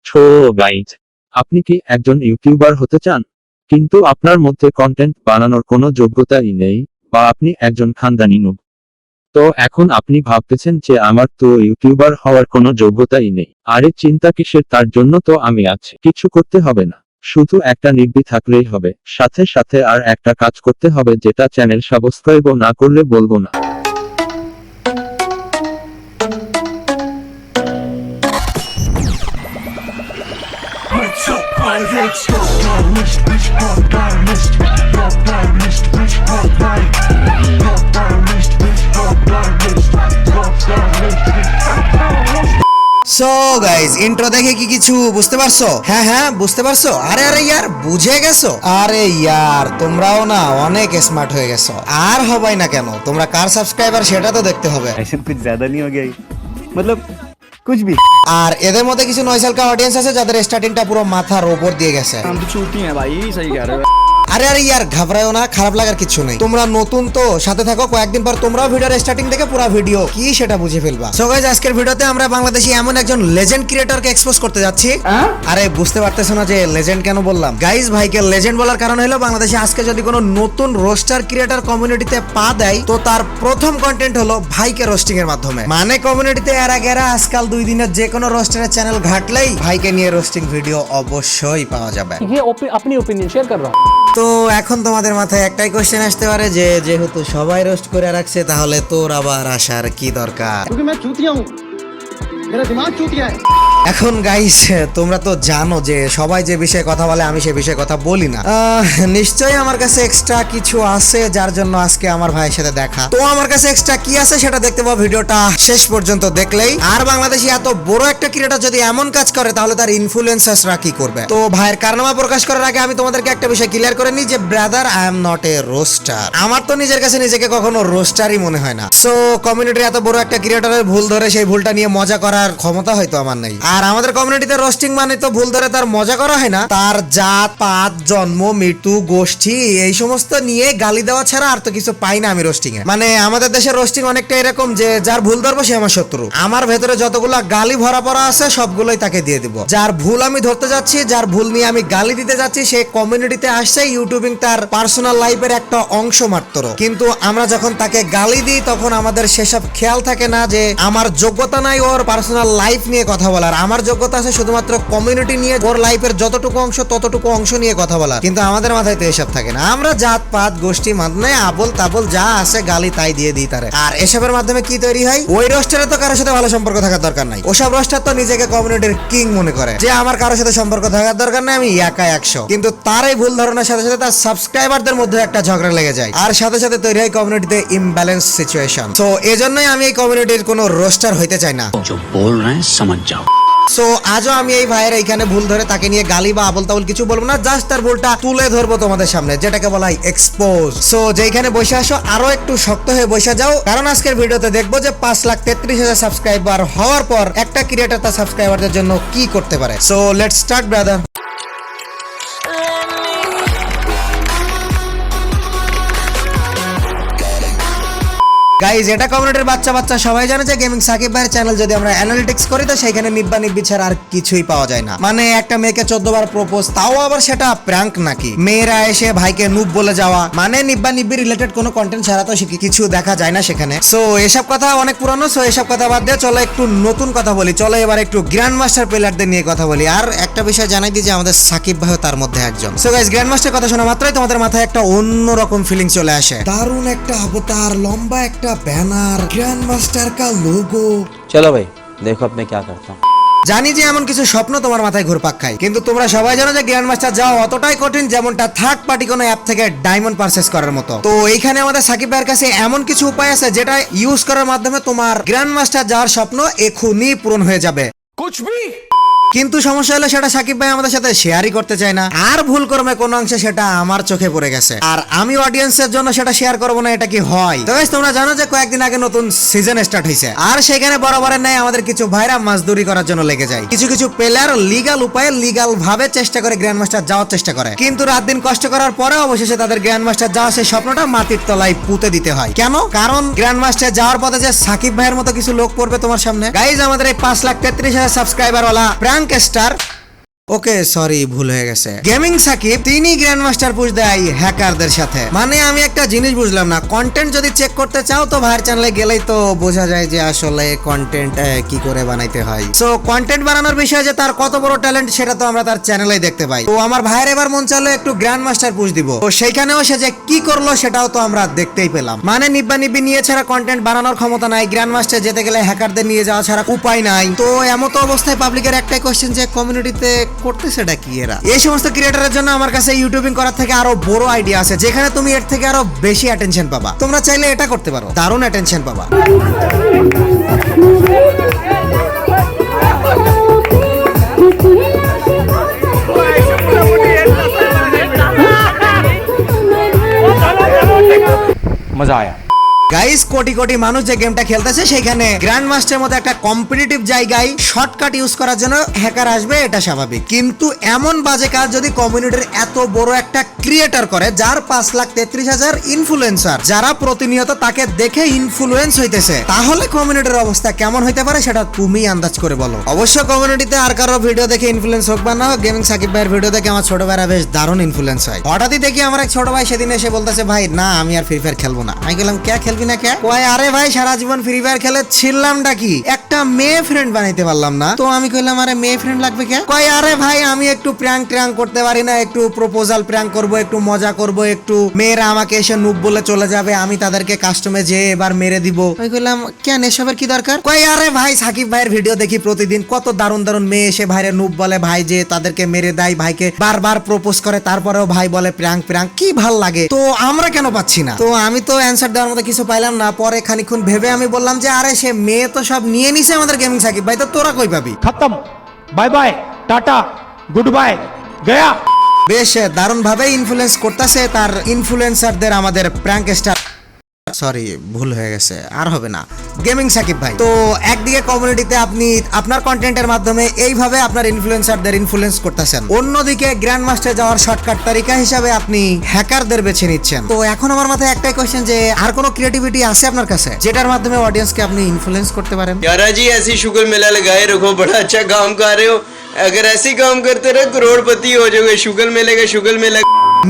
ছো guys, আপনি কি একজন ইউটিউবার হতে চান কিন্তু আপনার মধ্যে কন্টেন্ট বানানোর কোনো যোগ্যতাই নেই, বা আপনি একজন খানদানি নুব? তো এখন আপনি ভাবতেছেন যে আমার তো ইউটিউবার হওয়ার কোনো যোগ্যতাই নেই। আরে চিন্তা কিসের, তার জন্য তো আমি আছি। কিছু করতে হবে না, শুধু একটা নির্ভী থাকলেই হবে। সাথে সাথে আর একটা কাজ করতে হবে, যেটা চ্যানেল সাবস্ক্রাইবও না করলে বলবো না। সো গাইজ, ইন্ট্রো দেখে কি কিছু বুঝতে পারছো? হ্যাঁ বুঝতে পারছো? আরে আরে ইয়ার, বুঝে গেছো? আরে ইয়ার, তোমরাও না অনেক স্মার্ট হয়ে গেছো। আর হবাই না কেন, তোমরা কার সাবস্ক্রাইবার সেটা তো দেখতে হবে। ऐसे कुछ ज्यादा नहीं हो गया ये? मतलब कुछ भी। আর এদের মধ্যে কিছু নয়সালকা অডিয়েন্স আছে যাদের স্টার্টিংটা পুরো মাথার উপর দিয়ে গেছে। हम तो छूती हैं भाई, सही कह रहे हो। আরে আরে ইয়ার, ঘাবড়ায়ও না, খারাপ লাগার কিছু নেই। তোমরা নতুন তো সাথে থাকো, কয়েকদিন পর তোমরাও ভিডিওর স্টার্টিং থেকে পুরো ভিডিও কি সেটা বুঝে ফেলবা। সো গাইস, আজকের ভিডিওতে আমরা বাংলাদেশি এমন একজন লেজেন্ড ক্রিয়েটরকে এক্সপোজ করতে যাচ্ছি। আরে বুঝতে পারতেছো না যে লেজেন্ড কেন বললাম? গাইস, ভাইকে লেজেন্ড বলার কারণ হলো বাংলাদেশে আজকে যদি কোনো নতুন রোস্টার ক্রিয়েটর কমিউনিটিতে পা দেয়, তো তার প্রথম কন্টেন্ট হলো ভাইকে রোস্টিং এর মাধ্যমে। মানে কমিউনিটিতে এরা গেরা আজকাল 2 দিনের যে কোনো রোস্টারের চ্যানেল ঘাটলেই ভাইকে নিয়ে রোস্টিং ভিডিও অবশ্যই পাওয়া যাবে। ये अपनी ओपिनियन शेयर कर रहा हूँ। তো এখন তোমাদের মাথায় একটাই কোশ্চেন আসতে পারে যে যেহেতু সবাই রোস্ট করে রাখছে, তাহলে তোর আবার আসার কি দরকার? क्योंकि मैं चूतिया हूँ, मेरा दिमाग चूतिया है। এখন গাইস, তোমরা তো জানো যে সবাই যে বিষয়ে কথা বলে আমি সে বিষয়ে কথা বলি না। নিশ্চয়ই আমার কাছে এক্সট্রা কিছু আছে, যার জন্য আজকে আমার ভাইয়ের সাথে দেখা। তো আমার কাছে এক্সট্রা কি আছে সেটা দেখতে পাবো ভিডিওটা শেষ পর্যন্ত দেখলেই। আর বাংলাদেশি এত বড় একটা ক্রিয়েটর যদি এমন কাজ করে, তাহলে তার ইনফ্লুয়েন্সার্সরা কি করবে? তো ভাইয়ের কারনামা প্রকাশ করার আগে আমি তোমাদেরকে একটা বিষয় ক্লিয়ার করে নিই যে brother, I am not a roaster. আমার তো নিজের কাছে নিজেকে কখনো রোস্টারই মনে হয় না। সো কমিউনিটির এত বড় একটা ক্রিয়েটরের ভুল ধরে সেই ভুলটা নিয়ে মজা করার ক্ষমতা হয়তো আমার নাই। আর আমাদের কমিউনিটিতে রোস্টিং মানে তো ভুল ধরে তার মজা করা হয় না, তার জাত পাত জন্ম মৃত্যু গোষ্ঠী এই সমস্ত নিয়ে গালি দেওয়া ছাড়া আর তো কিছু পাই না আমি রোস্টিং এ। মানে আমাদের দেশের রোস্টিং অনেকটা এরকম যে যার ভুল ধরবো সে আমার শত্রু। আমার ভেতরে যতগুলা গালি ভরা পড়া আছে সবগুলোই তাকে দিয়ে দিব। যার ভুল আমি ধরতে যাচ্ছি, যার ভুল নিয়ে আমি গালি দিতে যাচ্ছি, সে কমিউনিটিতে আসছে ইউটিউবিং তার পার্সোনাল লাইফের একটা অংশ মাত্র। কিন্তু আমরা যখন তাকে গালি দিই, তখন আমাদের সেসব খেয়াল থাকে না যে আমার যোগ্যতা নাই ওর পার্সোনাল লাইফ নিয়ে কথা বলার। আমার যোগ্যতা আছে শুধুমাত্র কমিউনিটি নিয়ে, ওর লাইফের যতটুকু অংশ ততটুকু অংশ নিয়ে কথা বলা। কিন্তু আমাদের মাথায় তো এসব থাকে না। আমরা জাত পাত গোষ্ঠী মানে আবল তাবল যা আছে গালি তাই দিয়ে দিই তারে। আর এসবের মাধ্যমে কি তৈরি হয়? ওই রোস্টারে তো কারোর সাথে ভালো সম্পর্ক থাকার দরকার নাই। ওসব রোস্টার তো নিজেকে কমিউনিটির কিং মনে করে যে আমার কারোর সাথে সম্পর্ক থাকার দরকার নাই, আমি একা 100। কিন্তু তার এই ভুল ধারণার সাথে সাথে তার সাবস্ক্রাইবারদের মধ্যে একটা ঝগড়া লেগে যায়, আর সাথে সাথে তৈরি হয় কমিউনিটিতে ইমব্যালেন্স সিচুয়েশন। তো এজন্যই আমি এই কমিউনিটির কোনো রোস্টার হইতে চাই না। जो बोल रहे हैं समझ जाओ। সো আজও আমি এই ভাইয়ের এইখানে ভুল ধরে তাকে নিয়ে গালি বা আবল তাবল কিছু বলবো না, জাস্ট তার ভুলটা তুলে ধরবো তোমাদের সামনে, যেটাকে বলা হয় এক্সপোজ। সো যেখানে বসে আসো আরো একটু শক্ত হয়ে বসে যাও, কারণ আজকের ভিডিওতে দেখবো যে 5,33,000 সাবস্ক্রাইবার হওয়ার পর একটা ক্রিয়েটর তার সাবস্ক্রাইবারদের জন্য কি করতে পারে। So let's start brother. Guys, এটা কমিউনিটির বাচ্চা বাচ্চা সবাই জানে যে গেমিং সাকিব ভাইয়ের চ্যানেল যদি আমরা অ্যানালিটিক্স করি, তো সেখানে নিব্বা নিব্বি ছাড়া আর কিছুই পাওয়া যায় না। মানে একটা মেয়েকে 14 বার প্রপোজ, তাও আবার সেটা প্র্যাঙ্ক নাকি? মেয়েরা এসে ভাইকে নুব বলে যাওয়া, মানে নিব্বা নিব্বি রিলেটেড কোনো কন্টেন্ট ছাড়া তো কিছু দেখা যায় না সেখানে। সো এসব কথা অনেক পুরানো। সো এসব কথা বাদ দিয়ে চলো একটু নতুন কথা বলি। চলো এবার একটু গ্র্যান্ড মাস্টার প্লেয়ারদের নিয়ে কথা বলি। আর একটা বিষয় জানাই দিই যে আমাদের সাকিব ভাইও তার মধ্যে একজন। সো গাইজ, গ্র্যান্ড মাস্টার কথা শোনা মাত্রই তোমাদের মাথায় একটা অন্যরকম ফিলিং চলে আসে। দারুণ একটা অবতার, লম্বা একটা ব্যানার, গ্র্যান্ড মাস্টার কা লোগো। चलो भाई देखो अब मैं क्या करता हूँ। জানি যে এমন কিছু স্বপ্ন তোমার মাথায় ঘুরপাক খায়, কিন্তু তোমরা সবাই জানো যে গ্র্যান্ড মাস্টার যাওয়া অতটাই কঠিন যেমনটা থার্ড পার্টি কোনো অ্যাপ থেকে ডায়মন্ড পারচেজ করার মতো। তো এইখানে আমাদের সাকিব ভাইয়ের কাছে এমন কিছু উপায় আছে যেটা ইউজ করার মাধ্যমে তোমার গ্র্যান্ড মাস্টার যাওয়ার স্বপ্ন এখনই পূরণ হয়ে যাবে। কিন্তু সমস্যা হলো সেটা সাকিব ভাই আমাদের সাথে শেয়ারই করতে চায় না, আর ভুল ক্রমে কোন অংশে সেটা আমার চোখে পড়ে গেছে, আর আমি অডিয়েন্সের জন্য সেটা শেয়ার করবো না। এটা কি হয়? তো গাইস, তোমরা জানো যে কয়েকদিন আগে নতুন সিজন স্টার্ট হয়েছে, আর সেখানে বরাবরের ন্যায় আমাদের কিছু ভাইরা মাছদুরি করার জন্য লেগে যায়। কিছু কিছু প্লেয়ার লিগাল উপায়ে লিগাল ভাবে চেষ্টা করে গ্র্যান্ড মাস্টার যাওয়ার চেষ্টা করে, কিন্তু রাত দিন কষ্ট করার পরে অবশেষে তাদের গ্র্যান্ড মাস্টার যাওয়া সেই স্বপ্নটা মাটির তলায় পুঁতে দিতে হয়। কেন? কারণ গ্র্যান্ড মাস্টার যাওয়ার পথে যে সাকিব ভাইয়ের মতো কিছু লোক পড়বে তোমার সামনে। গাইজ, আমাদের এই 5,33,000 সাবস্ক্রাইবার ওয়ালা প্র্যাঙ্ক স্টার ওকে সরি, ভুল হয়ে গেছে। গেমিং সাকিব তিনি গ্র্যান্ড মাস্টার পুশ দেয় হ্যাকারদের সাথে। মানে আমি একটা জিনিস বুঝলাম না, কন্টেন্ট যদি চেক করতে চাও তো ভাইয়ের চ্যানেলে গেলেই তো বোঝা যায় যে আসলে কন্টেন্ট কি করে বানাইতে হয়। সো কন্টেন্ট বানানোর বিষয়ে যে তার কত বড় ট্যালেন্ট সেটা তো আমরা তার চ্যানেলেই দেখতে পাই। তো আমার ভাইয়ের এবার মন চাইলো একটু গ্র্যান্ড মাস্টার পুশ দিব, তো সেইখানেও সে যে কি করলো সেটাও তো আমরা দেখতেই পেলাম। মানে নিব্বা নিব্বি নিয়ে ছাড়া কন্টেন্ট বানানোর ক্ষমতা নাই, গ্র্যান্ড মাস্টার যেতে গেলে হ্যাকারদের নিয়ে যাওয়া ছাড়া উপায় নাই। তো এমন অবস্থায় পাবলিকের একটাই কোশ্চেন যে কমিউনিটিতে করতেছেটা কি এরা? এই সমস্ত ক্রিয়েটরের জন্য আমার কাছে ইউটিউবিং করার থেকে আরো বড় আইডিয়া আছে, যেখানে তুমি এর থেকে আরো বেশি অ্যাটেনশন পাবা। তোমরা চাইলে এটা করতে পারো, দারুণ অ্যাটেনশন পাবা। मजा आया। গাইস কোটি কোটি মানুষ যে গেমটা খেলতেছে সেখানে গ্র্যান্ড মাস্টারের মতো একটা কম্পিটিটিভ জায়গায় শর্টকাট ইউজ করার জন্য হ্যাকার আসবে, এটা স্বাভাবিক। কিন্তু এমন বাজে কাজ যদি কমিউনিটির এত বড় একটা ক্রিয়েটর করে, যার 5,33,000 ইনফ্লুয়েন্সার, যারা প্রতিনিয়ত তাকে দেখে ইনফ্লুয়েন্স হইতেছে, তাহলে কমিউনিটির অবস্থা কেমন হইতে পারে সেটা তুমি আন্দাজ করে বলো। অবশ্য কমিউনিটিতে আর কারো ভিডিও দেখে ইনফ্লুয়েন্স হোক বা না হোক, গেমিং সাকিব ভাইয়ের ভিডিও দেখে আমার ছোট ভাইরা বেশ দারুণ ইনফ্লুয়েন্স হয়। হঠাৎই দেখি আমার এক ছোট ভাই সেদিন এসে বলতেছে, ভাই না আমি আর ফ্রি ফায়ার খেলবো না। আমি বললাম কে খেলবি না কে? কয় আরে ভাই সারা জীবন ফ্রি ফায়ার খেলে ছিলামটা কি, একটা মেয়ে ফ্রেন্ড বানাইতে পারলাম না। তো আমি কইলাম আরে মেয়ে ফ্রেন্ড লাগবে কে? কয় আরে ভাই আমি একটু প্র্যাঙ্ক ট্র্যাঙ্ক করতে পারি না, একটু প্রপোজাল প্র্যাঙ্ক করব, একটু মজা করব, একটু মেয়েরা আমাকে এসে নুব বলে চলে যাবে, আমি তাদেরকে কাস্টমে যেয়ে এবার মেরে দিব। আমি কইলাম কেন এসবের কি দরকার? কয় আরে ভাই সাকিব ভাইয়ের ভিডিও দেখি প্রতিদিন, কত দারুণ দারুণ মেয়ে এসে ভাইরে নুব বলে, ভাই যে তাদেরকে মেরে দেয়, ভাইকে বারবার প্রপোজ করে, তারপরেও ভাই বলে প্র্যাঙ্ক প্র্যাঙ্ক, কি ভাল লাগে, তো আমরা কেন পাচ্ছি না? তো আমি তো অ্যানসার দেওয়ার মতো কিছু পাইলাম না। পরে খানিকক্ষণ ভেবে আমি বললাম যে আরে সে মেয়ে তো সব নিয়ে নিছে আমাদের গেমিং সাকিব ভাই, তো তোরা কই পাবি? खत्म, bye bye, tata, good bye, गया। বেশ দারুণ ভাবে ইনফ্লুয়েন্স করতেছে তার ইনফ্লুয়েন্সারদের আমাদের প্র্যাঙ্ক স্টার। সরি ভুল হয়ে গেছে, আর হবে না। গেমিং সাকিব ভাই তো একদিকে কমিউনিটিতে আপনি আপনার কন্টেন্টের মাধ্যমে এইভাবে আপনার ইনফ্লুয়েন্সারদের ইনফ্লুয়েন্স করতেছেন, অন্যদিকে গ্র্যান্ড মাস্টার যাওয়ার শর্টকাট তরিকা হিসাবে আপনি হ্যাকারদের বেছে নিচ্ছেন। তো এখন আমার মাথায় একটাই কোশ্চেন যে আর কোনো ক্রিয়েটিভিটি আছে আপনার কাছে যেটার মাধ্যমে অডিয়েন্সকে আপনি ইনফ্লুয়েন্স করতে পারেন? यारा जी ऐसी शुगर मेला लगाए रखो, बड़ा अच्छा काम कर रहे हो। अगर ऐसे काम करते रहे करोड़पति हो जाओगे। शुगर मेला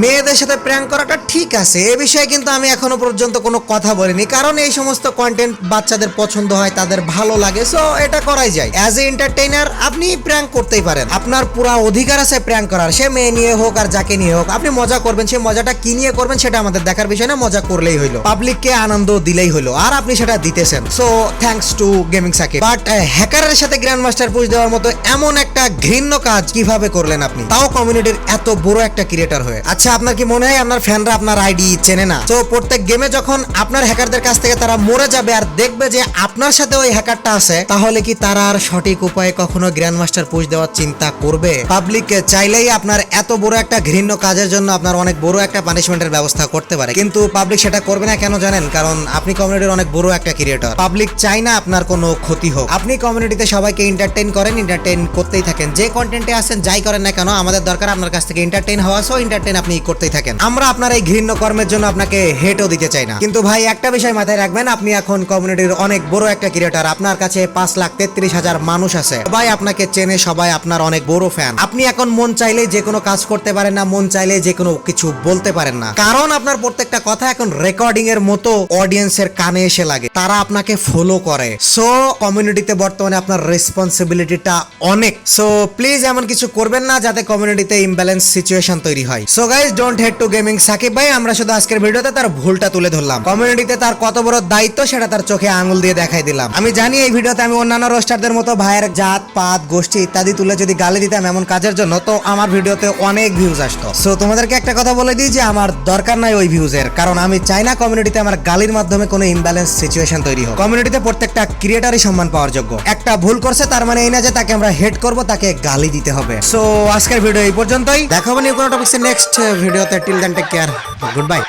মেয়েদের সাথে প্র্যাঙ্ক করাটা ঠিক আছে, এ বিষয়ে কিন্তু আমি এখনো পর্যন্ত কোনো কথা বলিনি, কারণ এই সমস্ত কন্টেন্ট বাচ্চাদের পছন্দ হয়, তাদের ভালো লাগে, সো এটা করাই যায়। অ্যাজ এ এন্টারটেইনার আপনি প্র্যাঙ্ক করতেই পারেন, আপনার পুরো অধিকার আছে প্র্যাঙ্ক করার, সে মেয়ে নিয়ে হোক আর যাকে নিয়ে হোক, আপনি মজা করবেন। সে মজাটা কি নিয়ে করবেন সেটা আমাদের দেখার বিষয় না, মজা করলেই হইলো, পাবলিককে আনন্দ দিলেই হলো, আর আপনি সেটা দিতেছেন। So thanks to gaming Sakib. But হ্যাকারের সাথে গ্র্যান্ড মাস্টার পুশ দেওয়ার মতো এমন একটা ঘৃণ্য কাজ কিভাবে করলেন আপনি, তাও কমিউনিটির এত বড় একটা ক্রিয়েটর হয়ে? আচ্ছা আপনার কি মনে হয় আপনার ফ্যানরা আপনার আইডি চেনে না? তো প্রত্যেক গেমে যখন আপনার হ্যাকারদের কাছ থেকে তারা মরে যাবে আর দেখবে যে আপনার সাথে ওই হ্যাকারটা আছে, তাহলে কি তারা আর সঠিক উপায়ে কখনো গ্র্যান্ড মাস্টার পুশ দেওয়ার চিন্তা করবে? পাবলিক চাইলেই আপনার এত বড় একটা ঘৃণ্য কাজের জন্য আপনার অনেক বড় একটা পানিশমেন্টের ব্যবস্থা করতে পারে, কিন্তু পাবলিক সেটা করবে না। কেন জানেন? কারণ আপনি কমিউনিটির অনেক বড় একটা ক্রিয়েটর, পাবলিক চাই না আপনার কোনো ক্ষতি হোক। আপনি কমিউনিটিতে সবাইকে এন্টারটেইন করেন, এন্টারটেইন করতেই থাকেন, যে কন্টেন্টে আছেন যাই করেন না কেন, আমাদের দরকার আপনার কাছ থেকে এন্টারটেইন হওয়া, সো এন্টারটেইন আপনি করতেই থাকেন। আমরা আপনার এই ঘৃণ্য কর্মের জন্য আপনাকে হেটও দিতে চাই না, কিন্তু ভাই একটা বিষয় মাথায় রাখবেন, আপনি এখন কমিউনিটির অনেক বড় একটা ক্রিয়েটর, আপনার কাছে 5,33,000 মানুষ আছে, সবাই আপনাকে চেনে, সবাই আপনার অনেক বড় ফ্যান। আপনি এখন মন চাইলে যে কোনো কাজ করতে পারেন না, মন চাইলে যে কোনো কিছু বলতে পারেন না, কারণ আপনার প্রত্যেকটা কথা এখন রেকর্ডিং এর মতো অডিয়েন্সের কানে এসে লাগে, তারা আপনাকে ফলো করে। সো কমিউনিটিতে বর্তমানে আপনার রেসপন্সিবিলিটিটা অনেক। সো প্লিজ এমন কিছু করবেন না যাতে কমিউনিটিতে ইমব্যালেন্স সিচুয়েশন তৈরি হয়। So guys don't hate to gaming Sakib ভাই, আমরা শুধু আজকের ভিডিওতে তার ভুলটা তুলে ধরলাম, কমিউনিটিতে তার কত বড় দায়িত্ব সেটা তার চোখে আঙুল দিয়ে দেখাই দিলাম। আমি জানি এই ভিডিওতে আমি অন্যান্য রোস্টারদের মতো ভাইয়ের জাত পাত গোষ্ঠী ইত্যাদি তুলে যদি গালি দিতাম এমন কাজের জন্য, তো আমার ভিডিওতে অনেক ভিউজ আসতো। সো তোমাদেরকে একটা কথা বলে দিই যে আমার দরকার নাই ওই ভিউজের, কারণ আমি চাই না কমিউনিটিতে আমার গালির মাধ্যমে কোনো ইমব্যালেন্স সিচুয়েশন তৈরি হোক। কমিউনিটিতে প্রত্যেকটা ক্রিয়েটারই সম্মান পাওয়ার যোগ্য, একটা ভুল করছে তার মানে এই না যে তাকে আমরা হেট করব, তাকে গালি দিতে হবে। সো আজকের ভিডিও এই পর্যন্তই, দেখা হবে নিউ কোনো টপিক্সের নেক্সট ভিডিওতে। Till then take care, good by.